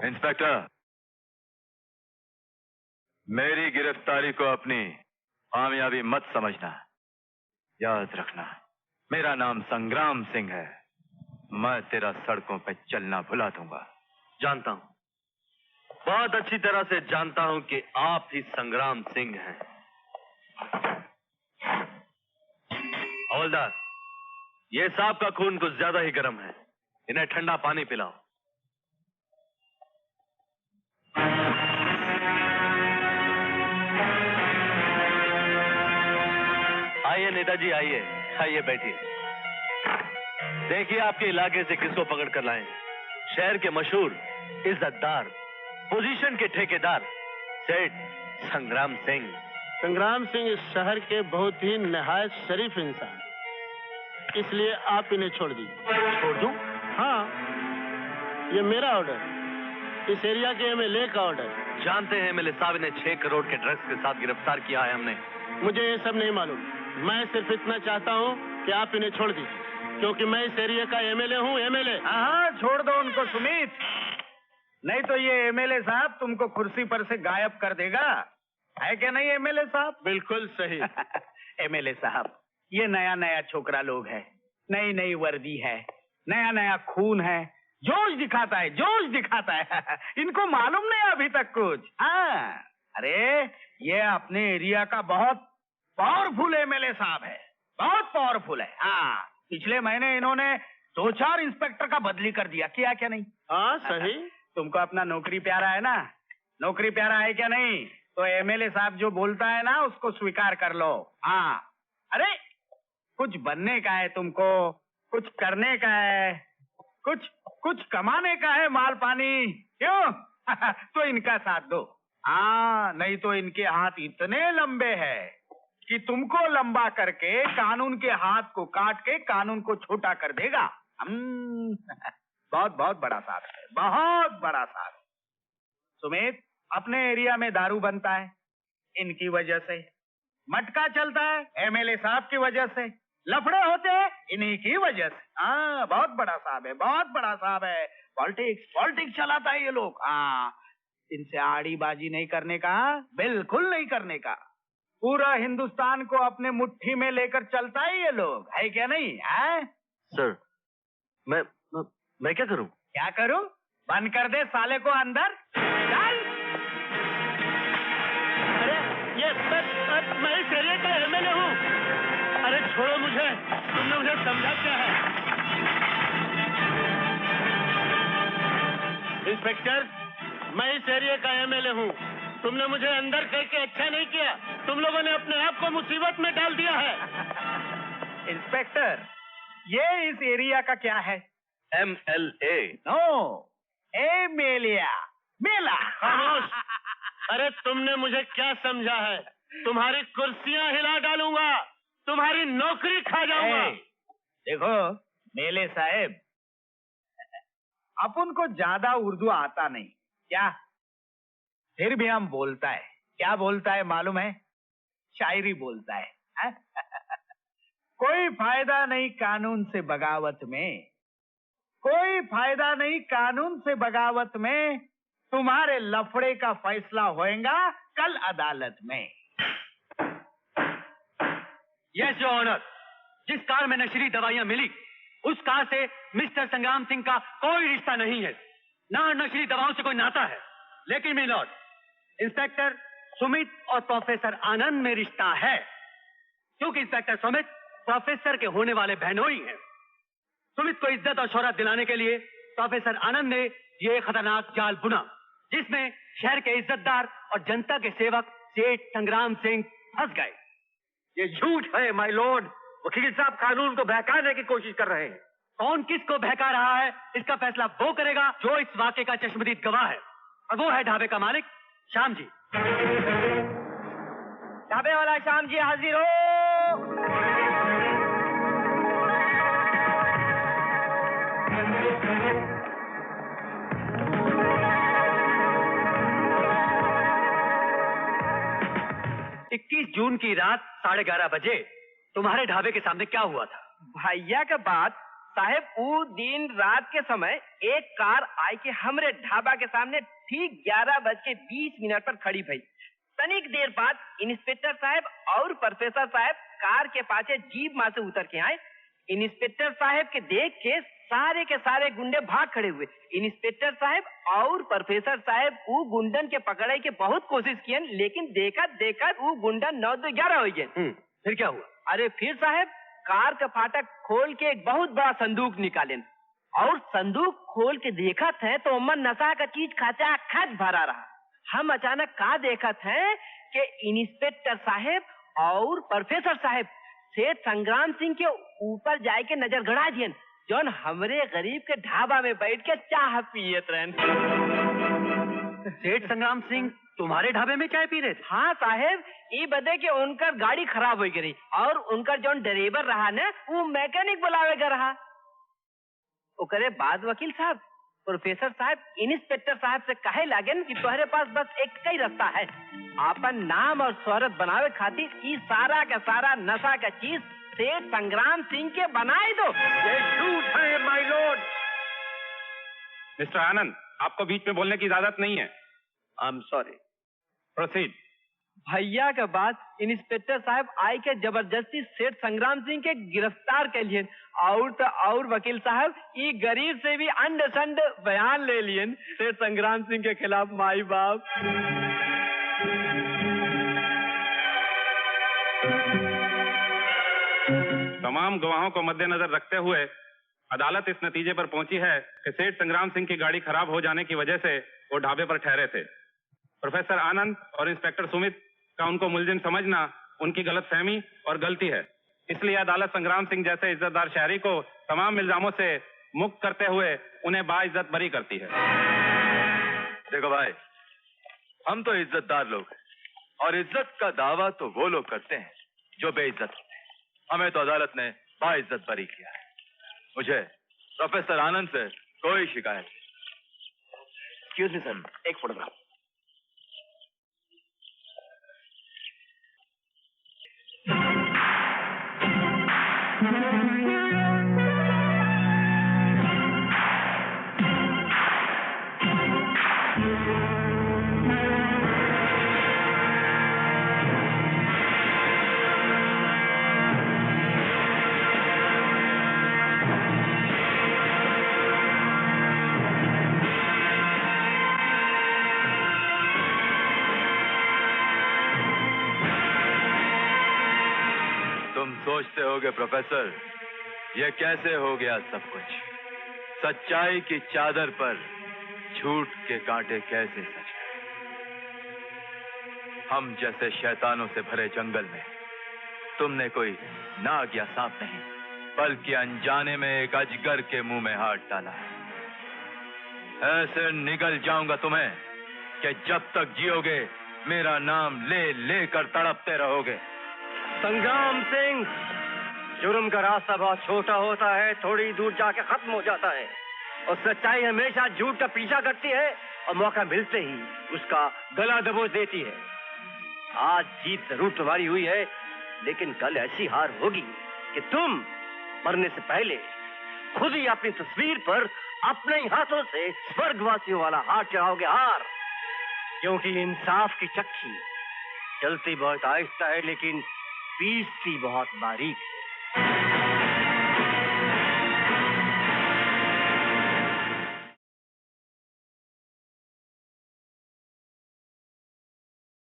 Inspector, मेरी गिरफ्तारी को अपनी कामयाबी मत समझना। याद रखना, मेरा नाम संग्राम सिंह है। मैं तेरा सड़कों पे चलना भुला दूंगा। जानता हूं, बहुत अच्छी तरह से जानता हूं कि आप ही संग्राम सिंह हैं। हवलदार, ये सांप का खून कुछ ज्यादा ही गर्म है, इन्हें ठंडा पानी पिलाओ। आइए नेताजी, आइए आइए, बैठिए। देखिए आपके इलाके से किसको पकड़ कर लाए। शहर के मशहूर, इज्जतदार, पोजीशन के ठेकेदार सेठ संग्राम सिंह। संग्राम सिंह इस शहर के बहुत ही नहायत शरीफ इंसान, इसलिए आप इन्हें छोड़ दीजिए। छोड़ दूं? हाँ, ये मेरा ऑर्डर, इस एरिया के एमएलए का ऑर्डर। जानते हैं एमएलए साहब, इन्हें 6 करोड़ के ड्रग्स के साथ गिरफ्तार किया है हमने। मुझे ये सब नहीं मालूम, मैं सिर्फ इतना चाहता हूँ कि आप इन्हें छोड़ दीजिए, क्योंकि मैं इस एरिया का एमएलए हूँ। एमएलए। हाँ, छोड़ दो उनको सुमित, नहीं तो ये एमएलए साहब तुमको कुर्सी पर से गायब कर देगा। है क्या नहीं एमएलए साहब? बिल्कुल सही। एमएलए साहब, ये नया नया छोकरा लोग है, नई नई वर्दी है, नया नया खून है, जोश दिखाता है, जोश दिखाता है। इनको मालूम नहीं अभी तक कुछ। हाँ, अरे ये अपने एरिया का बहुत पावरफुल एमएलए साहब है, बहुत पावरफुल है। हाँ, पिछले महीने इन्होंने 2-4 इंस्पेक्टर का बदली कर दिया, किया क्या नहीं? हाँ सही। तुमको अपना नौकरी प्यारा है ना? नौकरी प्यारा है क्या नहीं? तो एमएलए साहब जो बोलता है ना, उसको स्वीकार कर लो। हाँ, अरे कुछ बनने का है तुमको, कुछ करने का है, कुछ कमाने का है, माल पानी, क्यों? तो इनका साथ दो। हाँ, नहीं तो इनके हाथ इतने लंबे हैं कि तुमको लंबा करके कानून के हाथ को काट के कानून को छोटा कर देगा। बहुत बहुत बड़ा साथ है, बहुत बड़ा साथ। सुमित, अपने एरिया में दारू बनता है इनकी वजह से, मटका चलता है एमएलए साहब की वजह से, लफड़े होते हैं इन्हीं की वजह से। हाँ, बहुत बड़ा साहब है, बहुत बड़ा साहब है। पॉलिटिक्स चलाता है ये लोग। हाँ, इनसे आड़ी बाजी नहीं करने का, बिल्कुल नहीं करने का। पूरा हिंदुस्तान को अपने मुट्ठी में लेकर चलता है ये लोग, है क्या नहीं? है सर, मैं क्या करूं? क्या करूं? बंद कर दे साले को अंदर। चल। अरे ये मैं इस एरिया का एमएलए हूँ। अरे छोड़ो मुझे, तुमने मुझे समझा क्या है? इंस्पेक्टर, मैं इस एरिया का एमएलए हूँ। तुमने मुझे अंदर करके अच्छा नहीं किया, तुम लोगों ने अपने आप को मुसीबत में डाल दिया है। इंस्पेक्टर, ये इस एरिया का क्या है? एमएलए। नो, एमएलए, मेला। खामोश। अरे तुमने मुझे क्या समझा है? तुम्हारी कुर्सियां हिला डालूंगा, तुम्हारी नौकरी खा जाऊंगा। देखो मेले साहब, अपन को ज्यादा उर्दू आता नहीं क्या, फिर भी हम बोलता है। क्या बोलता है मालूम है? शायरी बोलता है। कोई फायदा नहीं कानून से बगावत में, कोई फायदा नहीं कानून से बगावत में, तुम्हारे लफड़े का फैसला होएगा कल अदालत में। यस योर ऑनर, जिस कार में नशीली दवाइयां मिली उस कार से मिस्टर संग्राम सिंह का कोई रिश्ता नहीं है, ना नशीली दवाओं से कोई नाता है। लेकिन मिलॉर्ड, इंस्पेक्टर सुमित और प्रोफेसर आनंद में रिश्ता है, क्योंकि इंस्पेक्टर सुमित प्रोफेसर के होने वाले बहनोई हैं। सुमित को इज्जत और शोहरत दिलाने के लिए प्रोफेसर आनंद ने ये खतरनाक जाल बुना, जिसमें शहर के इज्जतदार और जनता के सेवक सेठ संग्राम सिंह फंस गए। ये झूठ है माय लॉर्ड। वकील साहब कानून को बहकाने की कोशिश कर रहे हैं। कौन किसको बहका रहा है, इसका फैसला वो करेगा जो इस वाकये का चश्मदीद गवाह है, और वो है ढाबे का मालिक श्याम जी। ढाबे वाला श्याम जी हाजिर हो। 21 जून की रात 11:30 बजे तुम्हारे ढाबे के सामने क्या हुआ था? भैया का बात साहेब वो दिन रात के समय एक कार आई के हमरे ढाबा के सामने ठीक 11:20 पर खड़ी भई। तनिक देर बाद इंस्पेक्टर साहब और प्रोफेसर साहब कार के पाछे जीप में से उतर के आए। इंस्पेक्टर साहब के देख के सारे गुंडे भाग खड़े हुए। इंस्पेक्टर साहब और प्रोफेसर साहब वो गुंडन के पकड़े के बहुत कोशिश किए, लेकिन देखा वो गुंडन 9-11 हो गए। फिर क्या हुआ? अरे फिर साहब कार का फाटक खोल के एक बहुत बड़ा संदूक निकाले और संदूक खोल के देखा थे तो उमन नशा का चीज खाचा खच भरा रहा। हम अचानक का देखा थे कि इंस्पेक्टर साहब और प्रोफेसर साहब सेठ संग्राम सिंह के ऊपर जाए के नजर गड़ा दिए, जौन हमरे गरीब के ढाबा में बैठ के चाह पियत रहन। सेठ संग्राम सिंह तुम्हारे ढाबे में चाय पी रहे थे? हाँ साहेब, ये बदे कि उनकर गाड़ी खराब हो गई और उनका जौन ड्राइवर रहा ना वो मैकेनिक बुलावेगा रहा। ओकरे बाद वकील साहब प्रोफेसर साहब इंस्पेक्टर साहब से कहे लागेन कि तुम्हारे पास बस एक ही रास्ता है, आपन नाम और शोहरत बनावे खातिर ये सारा का सारा नशा का चीज सेठ संग्राम सिंह के बनाए दो। ये झूठ है माय लॉर्ड। मिस्टर आनंद, आपको बीच में बोलने की इजाजत नहीं है। I am sorry. प्रोसीड। भैया के बाद इंस्पेक्टर साहब आई के जबरदस्ती सेठ संग्राम सिंह के गिरफ्तार के लिए और वकील साहब ये गरीब से भी अंड संड बयान ले लिए सेठ संग्राम सिंह के खिलाफ। माई बाप तमाम गवाहों को मद्देनजर रखते हुए अदालत इस नतीजे पर पहुंची है कि सेठ संग्राम सिंह की गाड़ी खराब हो जाने की वजह से वो ढाबे पर ठहरे थे। प्रोफेसर आनंद और इंस्पेक्टर सुमित का उनको मुलजिम समझना उनकी गलतफहमी और गलती है। इसलिए अदालत संग्राम सिंह जैसे इज्जतदार शहरी को तमाम इल्जामों से मुक्त करते हुए उन्हें बाइज्जत बरी करती है। देखो भाई, हम तो इज्जतदार लोग हैं और इज्जत का दावा तो वो लोग करते हैं जो बेइज्जत होते हैं। हमें तो अदालत ने बाइज्जत बरी किया है। मुझे प्रोफेसर आनंद से कोई शिकायत नहीं। एक्सक्यूज मी सर, एक फोटोग्राफ। सोचते होगे प्रोफेसर, ये कैसे हो गया सब कुछ? सच्चाई की चादर पर झूठ के कांटे कैसे सच गए? हम जैसे शैतानों से भरे जंगल में तुमने कोई नाग या सांप नहीं, बल्कि अनजाने में एक अजगर के मुंह में हाथ डाला है। ऐसे निगल जाऊंगा तुम्हें कि जब तक जियोगे मेरा नाम ले लेकर तड़पते रहोगे। संग्राम सिंह, जुर्म का रास्ता बहुत छोटा होता है, थोड़ी दूर जाके खत्म हो जाता है और सच्चाई हमेशा झूठ का पीछा करती है और मौका मिलते ही उसका गला दबोच देती है। आज जीत जरूर तुम्हारी हुई है, लेकिन कल ऐसी हार होगी कि तुम मरने से पहले खुद ही अपनी तस्वीर पर अपने ही हाथों से स्वर्गवासियों वाला हाथ चढ़ाओगे। हार, क्योंकि इंसाफ की चक्की चलती बहुत आहिस्ता है लेकिन पीसती बहुत बारीक है।